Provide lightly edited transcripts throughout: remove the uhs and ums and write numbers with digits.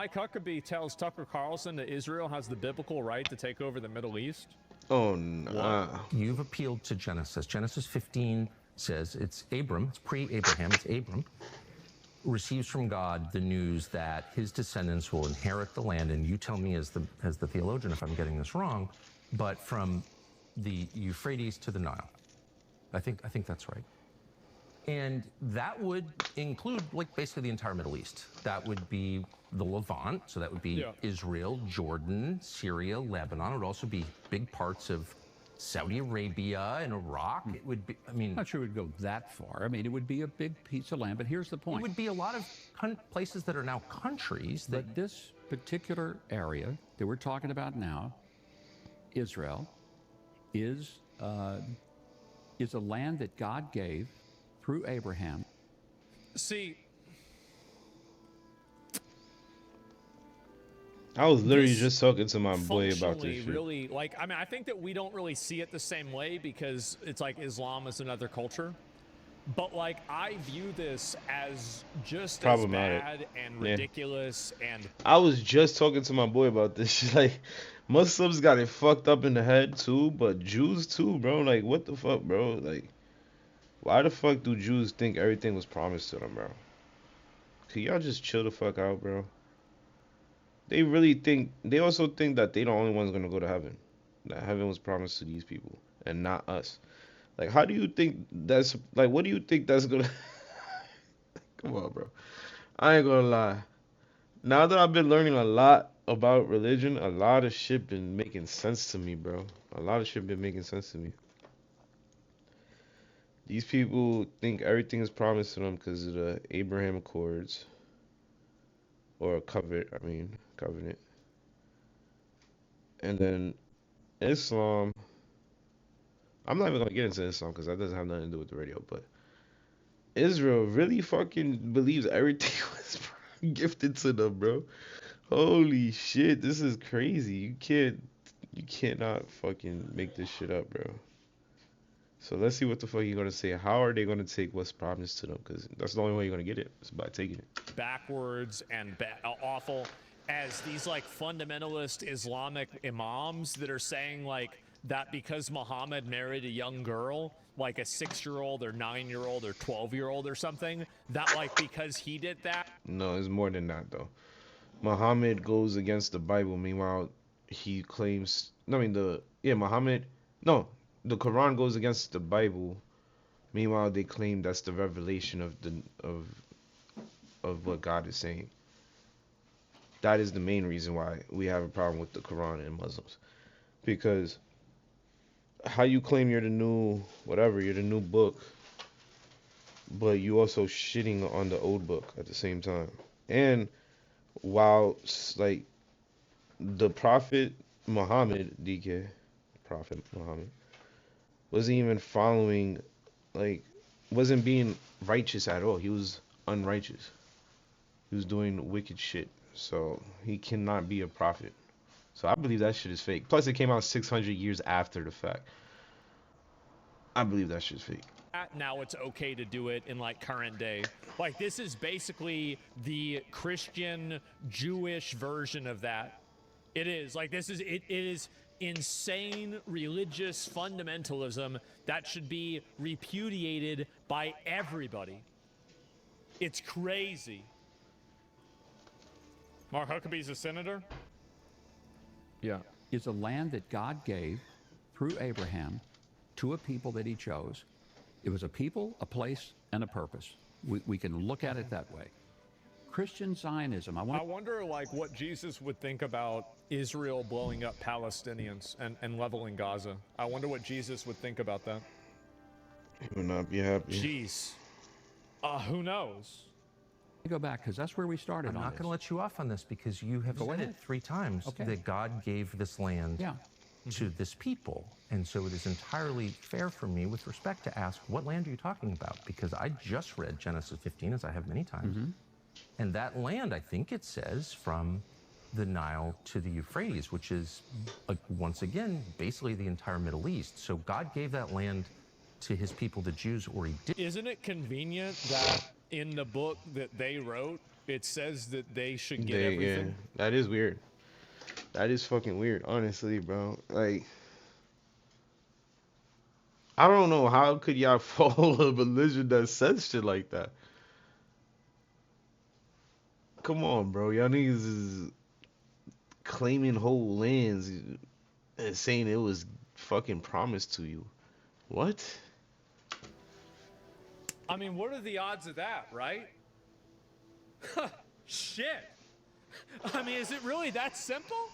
Mike Huckabee tells Tucker Carlson that Israel has the biblical right to take over the Middle East. Oh, no. You've appealed to Genesis. Genesis 15 says it's Abram, it's pre-Abraham, it's Abram, receives from God the news that his descendants will inherit the land. And you tell me as the theologian if I'm getting this wrong, but from the Euphrates to the Nile. I think that's right. And that would include like basically the entire Middle East. That would be the Levant, so that would be Israel, Jordan, Syria, Lebanon. It would also be big parts of Saudi Arabia and Iraq. It would be, I mean... I'm not sure it would go that far. I mean, it would be a big piece of land, but here's the point. It would be a lot of places that are now countries that... But this particular area that we're talking about now, Israel, is a land that God gave through Abraham. See, I was literally just talking to my boy about this shit. Really, like, I mean, I think that we don't really see it the same way because it's like Islam is another culture. But like, I view this as just problematic, as bad and ridiculous. And I was just talking to my boy about this shit. Like, Muslims got it fucked up in the head too, but Jews too, bro. Like, what the fuck, bro? Like, why the fuck do Jews think everything was promised to them, bro? Can y'all just chill the fuck out, bro? They really think, they also think that they the only ones gonna go to heaven. That heaven was promised to these people and not us. Like, how do you think that's, like, what do you think that's gonna... Come on, bro. I ain't gonna lie. Now that I've been learning a lot about religion, a lot of shit been making sense to me, bro. A lot of shit been making sense to me. These people think everything is promised to them because of the Abraham Accords. Or covenant. And then Islam. I'm not even going to get into Islam because that doesn't have nothing to do with the radio. But Israel really fucking believes everything was gifted to them, bro. Holy shit, this is crazy. You cannot fucking make this shit up, bro. So let's see what the fuck you're going to say. How are they going to take what's promised to them? Because that's the only way you're going to get it. It's by taking it. Backwards and awful as these like fundamentalist Islamic imams that are saying like that because Muhammad married a young girl, like a 6-year-old or 9-year-old or 12-year-old or something, that like because he did that. No, it's more than that though. Muhammad goes against the Bible. Meanwhile, he claims, the Quran goes against the Bible. Meanwhile, they claim that's the revelation of what God is saying. That is the main reason why we have a problem with the Quran and Muslims. Because how you claim you're the new book, but you also shitting on the old book at the same time. And while like the Prophet Muhammad, wasn't even following, like, wasn't being righteous at all. He was unrighteous. He was doing wicked shit. So he cannot be a prophet. So I believe that shit is fake. Plus it came out 600 years after the fact. I believe that shit's fake. Now it's okay to do it in like current day. Like this is basically the Christian Jewish version of that. It is like it is insane religious fundamentalism that should be repudiated by everybody. It's crazy. Mark Huckabee's a senator? Yeah. Is a land that God gave through Abraham to a people that he chose. It was a people, a place, and a purpose. We can look at it that way. Christian Zionism. I wonder like what Jesus would think about Israel blowing up Palestinians and leveling Gaza. I wonder what Jesus would think about that. He would not be happy. Jeez. Who knows? Go back because that's where we started. I'm not going to let you off on this because you have said it 3 times that God gave this land to this people. And so it is entirely fair for me with respect to ask, what land are you talking about? Because I just read Genesis 15, as I have many times. And that land, I think it says, from the Nile to the Euphrates, which is, once again, basically the entire Middle East. So God gave that land to his people, the Jews, or he did. Isn't it convenient that in the book that they wrote, It says that they should get everything. Yeah, that is weird. That is fucking weird, honestly, bro. Like, I don't know how could y'all follow a religion that says shit like that. Come on, bro. Y'all niggas is claiming whole lands and saying it was fucking promised to you. What? I mean, what are the odds of that, right? Shit. I mean, is it really that simple?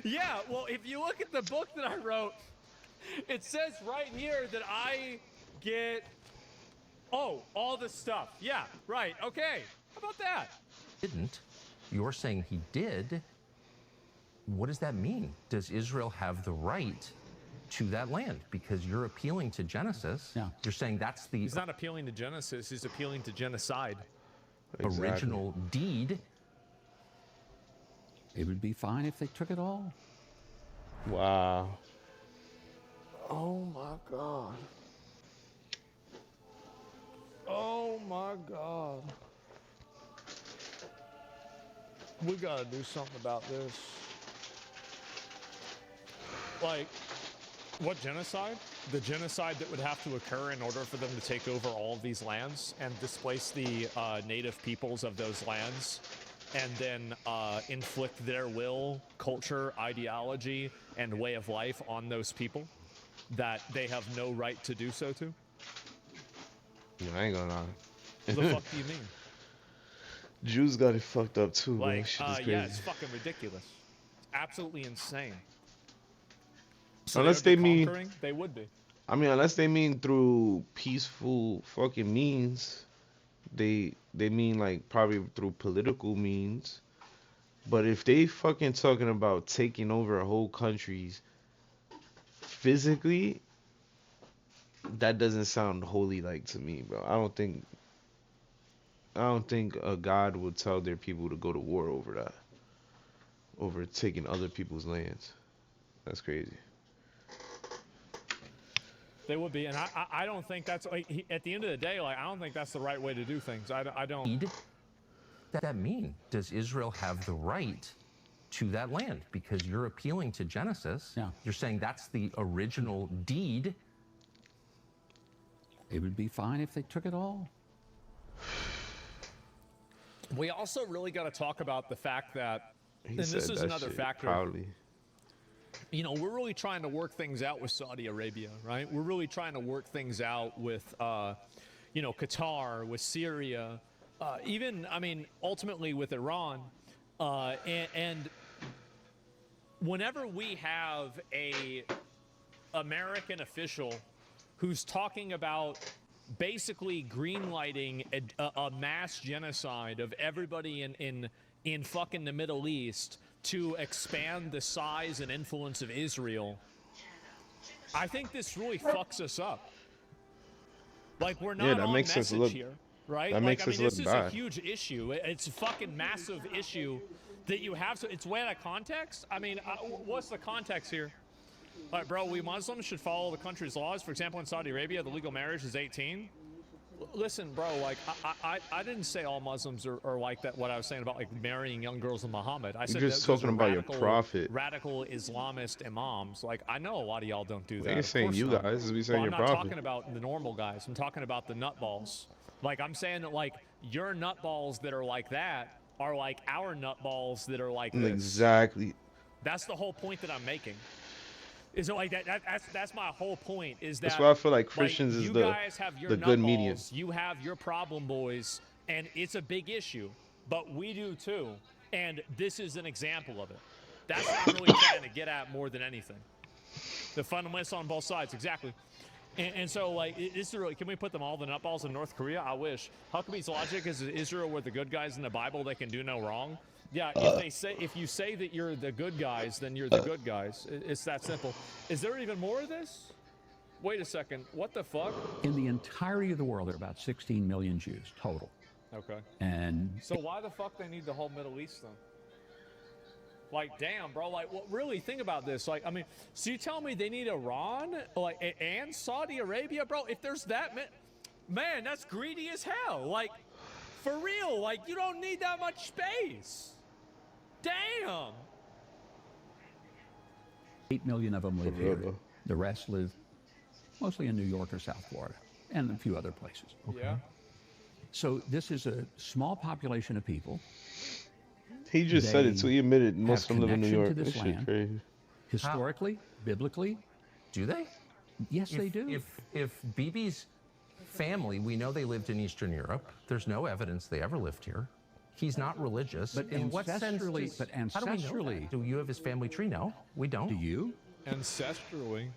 Yeah, well, if you look at the book that I wrote, it says right here that I get, all the stuff. Yeah, right, okay. How about that? Didn't. You're saying he did. What does that mean? Does Israel have the right to that land? Because you're appealing to Genesis. Yeah. You're saying that's the He's not appealing to Genesis, he's appealing to genocide. Exactly. original deed. It would be fine if they took it all. Wow. Oh my God. Oh my God. We gotta do something about this. Like, what genocide? The genocide that would have to occur in order for them to take over all of these lands and displace the native peoples of those lands, and then inflict their will, culture, ideology, and way of life on those people that they have no right to do so to? I ain't gonna lie. The fuck do you mean? Jews got it fucked up too, bro. Like, Shit is crazy. yeah, it's fucking ridiculous. It's absolutely insane. So Unless they they would be mean, conquering? They would be. I mean, unless they mean through peaceful fucking means, they mean like probably through political means. But if they fucking talking about taking over whole countries physically, that doesn't sound holy like to me, bro. I don't think a God would tell their people to go to war over that, over taking other people's lands. That's crazy. They would be, and I don't think that's, like, at the end of the day, like, I don't think that's the right way to do things. I don't. Deed? That mean? Does Israel have the right to that land? Because you're appealing to Genesis. Yeah. You're saying that's the original deed. It would be fine if they took it all. We also really got to talk about the fact that, He and this said is that another shit factor. proudly. You know, we're really trying to work things out with Saudi Arabia, right? We're really trying to work things out with, you know, Qatar, with Syria, even, I mean, ultimately with Iran. And whenever we have a American official who's talking about basically greenlighting a mass genocide of everybody in fucking the Middle East to expand the size and influence of Israel, I think this really fucks us up. Like, we're not that on makes us message look- here, right? that Like, makes I mean, us look this is bad. a huge issue. It's a fucking massive issue that you have. So it's way out of context. I mean, what's the context here? All right, bro, we Muslims should follow the country's laws. For example, in Saudi Arabia, the legal marriage is 18. Listen, bro, like, I didn't say all Muslims are like that, what I was saying about, like, marrying young girls in Muhammad. I said just those talking are about your radical, prophet. radical Islamist imams. Like, I know a lot of y'all don't do that. We ain't Of saying course you not. guys, we But saying I'm your not prophet. talking about the normal guys. I'm talking about the nutballs. Like, I'm saying that, like, your nutballs that are like that are like our nutballs that are like this. Exactly. That's the whole point that I'm making. Is it like that's my whole point. Is that That's why I feel like Christians is you the guys have your the good nutballs, medium. you have your problem boys, and it's a big issue. But we do too, and this is an example of it. That's what I'm really trying to get at more than anything. The fundamentals on both sides, exactly. And so, like, this is really, can we put them all the nutballs in North Korea? I wish. Huckabee's logic is that Israel were the good guys in the Bible. They can do no wrong. Yeah, if you say that you're the good guys, then you're the good guys. It's that simple. Is there even more of this? Wait a second. What the fuck? In the entirety of the world, there are about 16 million Jews total. Okay. And So why the fuck they need the whole Middle East then? Like, damn, bro. Like, well, really think about this. Like, I mean, so you tell me they need Iran, like, and Saudi Arabia, bro? If there's that, man, that's greedy as hell. Like, For real, like, you don't need that much space. Damn. 8 million of them live For real, here. though. The rest live mostly in New York or South Florida and a few other places. Yeah. So this is a small population of people. He just said it, so he admitted most of them live in New connection York. to this This shit land. crazy. Historically, biblically, Do they? yes, they do. If Bibi's family, we know they lived in Eastern Europe. There's no evidence they ever lived here. He's not religious. But in what sense? ancestrally- but how do we know ancestrally- that? Do you have his family tree? No, we don't. Do you? Ancestrally.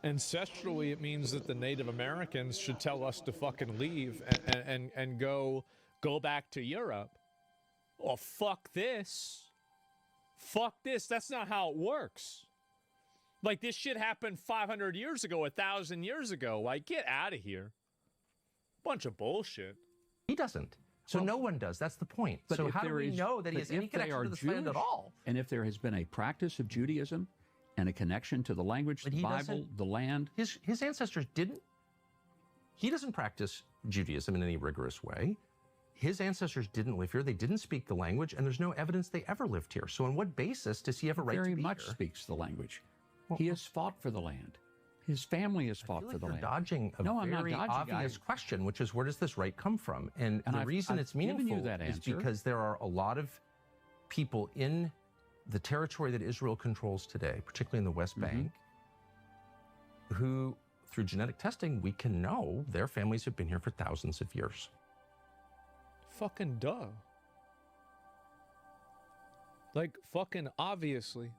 Ancestrally, it means that the Native Americans should tell us to fucking leave and go back to Europe. Oh, fuck this. Fuck this. That's not how it works. Like, this shit happened 500 years ago, 1,000 years ago. Like, get out of here. Bunch of bullshit. He doesn't. So no one does. That's the point. But So if how do there we is- know that he but has any if they connection are to this land at Jewish, all? And if there has been a practice of Judaism and a connection to the language, But the he Bible, doesn't- the land, His ancestors didn't. He doesn't practice Judaism in any rigorous way. His ancestors didn't live here. They didn't speak the language, and there's no evidence they ever lived here. So, on what basis does he have a right very to be much here? speaks the language. He has fought for the land. His family has I fought feel for like the you're land. dodging a No, I'm not very dodging. obvious question, which is where does this right come from? And the I've- reason I've it's given you meaningful that is answer. because there are a lot of people in the territory that Israel controls today, particularly in the West Bank, who, through genetic testing, we can know their families have been here for thousands of years. Fucking duh. Like, fucking obviously.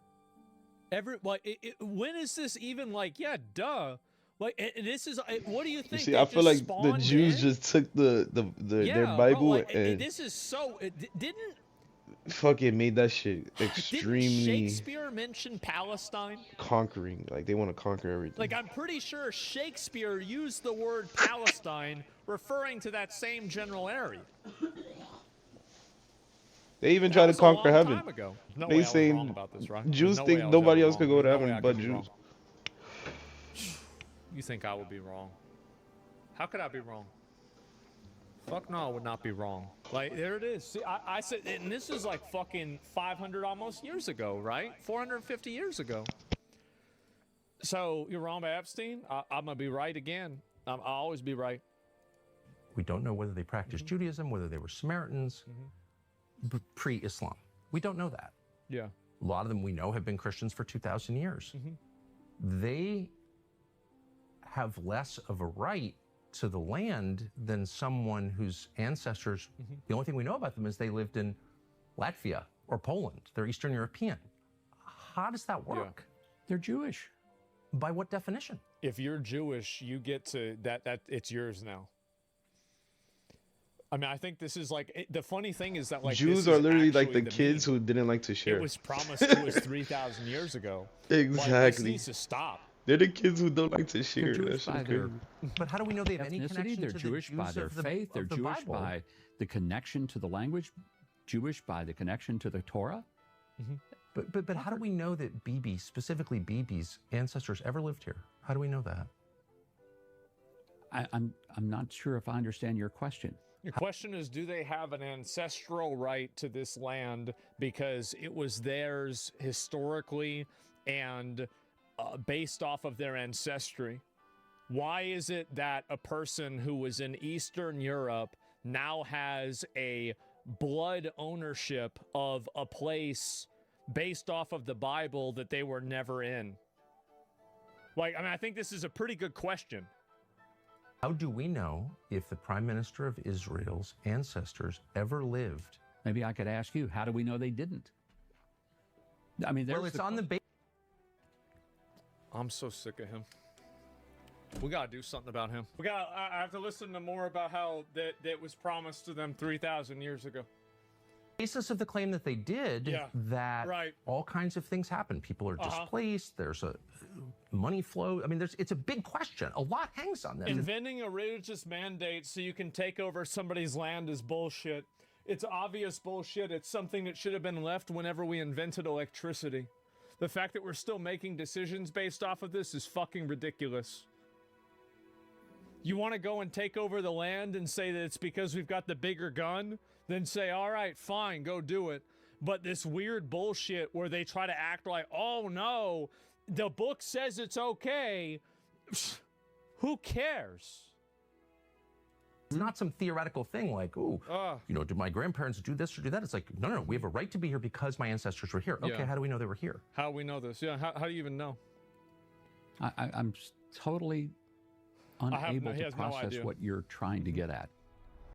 When is this even like, yeah, duh. Like, and this is, what do you You think? see, they I feel just like the spawned Jews in? just took their Yeah, Bible bro, like, and this is so, didn't fucking made that shit Didn't extremely Shakespeare mention Palestine? conquering. Like they want to conquer everything. Like, I'm pretty sure Shakespeare used the word Palestine referring to that same general area. They even That try to was a conquer long heaven. time ago. No They way I was saying wrong about this, right? Jews There's think way I was nobody ever else could wrong. go to There's no heaven way I but could be Jews. wrong. You think I would be wrong? How could I be wrong? Fuck no, I would not be wrong. Like, there it is. See, I said, and this is like fucking 500 almost years ago, right? 450 years ago. So, you're wrong by Epstein? I'm going to be right again. I'll always be right. We don't know whether they practiced Judaism, whether they were Samaritans, pre-Islam. We don't know that. Yeah. A lot of them we know have been Christians for 2,000 years. They have less of a right to the land than someone whose ancestors, the only thing we know about them is they lived in Latvia or Poland. They're Eastern European. How does that work? They're Jewish. By what definition? If you're Jewish, you get to that it's yours now. I mean, I think this is like the funny thing is that like Jews this are is literally like the actually kids meme. who didn't like to share. It was promised to us 3,000 years ago. Like, this Exactly. needs to stop. They're the kids who don't like to share. They're That Jewish by shit's their crazy. But how do we know they have any ethnicity. connection They're to Jewish the by Jews their of the, faith. They're of the Jewish Bible? by the connection to the language. Jewish by the connection to the Torah. But how do we know that Bibi, specifically Bibi's ancestors, ever lived here? How do we know that? I'm not sure if I understand your question. Your question is, do they have an ancestral right to this land because it was theirs historically and based off of their ancestry? Why is it that a person who was in Eastern Europe now has a blood ownership of a place based off of the Bible that they were never in? Like, I mean, I think this is a pretty good question. How do we know if the Prime Minister of Israel's ancestors ever lived? Maybe I could ask you, how do we know they didn't? I mean, Well, it's on the basis. I'm so sick of him. We gotta do something about him. I have to listen to more about how that was promised to them 3,000 years ago. Basis of the claim that they did, Yeah, that right. all kinds of things happen. People are displaced. There's a money flow. I mean, it's a big question. A lot hangs on this. Inventing a religious mandate so you can take over somebody's land is bullshit. It's obvious bullshit. It's something that should have been left whenever we invented electricity. The fact that we're still making decisions based off of this is fucking ridiculous. You want to go and take over the land and say that it's because we've got the bigger gun? Then say, all right, fine, go do it. But this weird bullshit where they try to act like, oh no, the book says it's okay. Who cares? It's not some theoretical thing like, oh, you know, did my grandparents do this or do that? It's like, no, we have a right to be here because my ancestors were here. Okay, Yeah. how do we know they were here? How do we know this? Yeah, how do you even know? I'm totally unable he to has no process idea. what you're trying to get at.